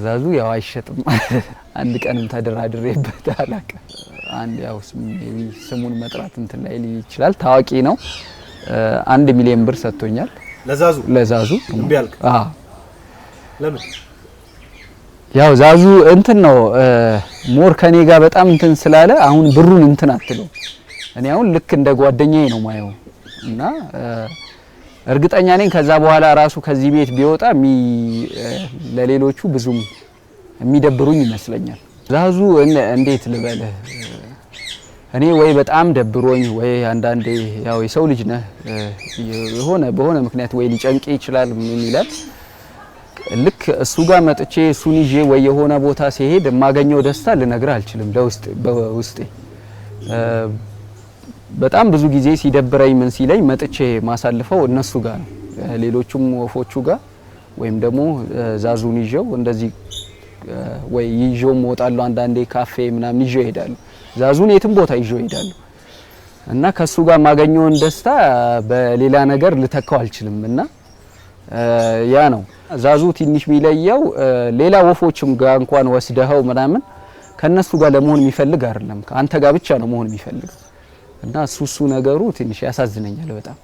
ዛዙ ያው አይሸጥም አንድ ቀንም ተደራድሬበት አላውቅም አንድ ያው ስሙን መጥራት እንትን ላይ ይችላል ታዋቂ ነው 1 ሚሊዮን ብር ሰጥቶኛል ለዛዙ እምቢ አልክ ለምን ያው ዛዙ እንትን ነው ሞር ከኔ ጋር በጣም እንትን ስላለ አሁን ብሩን እንትን አትለው እኔ አሁን ልክ እንደ ጓደኛዬ ነው ማየው እና እርግጠኛ ነኝ ከዛ በኋላ ራሱ ከዚህ ቤት ቢወጣ ለሌሎቹ ብዙም የሚደብሩኝ ይመስለኛል ዛዙ እንዴት ልበልህ እኔ ወይ በጣም ደብሮኝ ወይ አንዳንዴ ያው የሰው ልጅ ነህ በሆነ ምክንያት ወይ ሊጨንቅ ይችላል ምን ይላል ልክ እሱ ጋር መጥቼ እሱን ይዤ ወይ የሆነ ቦታ ሲሄድ የማገኘው ደስታ ልነግርህ አልችልም በውስጤ በጣም ብዙ ጊዜ ሲደብረኝ ምን ሲለኝ መጥቼ ማሳልፈው እነሱ ጋር ነው ሌሎቹም ወፎቹ ጋር ወይም ደግሞ ዛዙን ይዤው እንደዚህ ወይ ይዤው እወጣለሁ አንዳንዴ ካፌ ምናምን ይዤው እሄዳለሁ ዛዙን የትም ቦታ ይዤው እሄዳለሁ እና ከሱ ጋር ማገኘውን ደስታ በሌላ ነገር ልተካው አልችልም እና ያ ነው ዛዙ ትንሽ ሚለየው ሌላ ወፎችም ጋር እንኳን ወስደኸው ምናምን ከነሱ ጋር ለመሆን የሚፈልግ አይደለም አንተ ጋር ብቻ ነው መሆን የሚፈልግ እና እሱ ነገሩ ትንሽ ያሳዝነኛል በጣም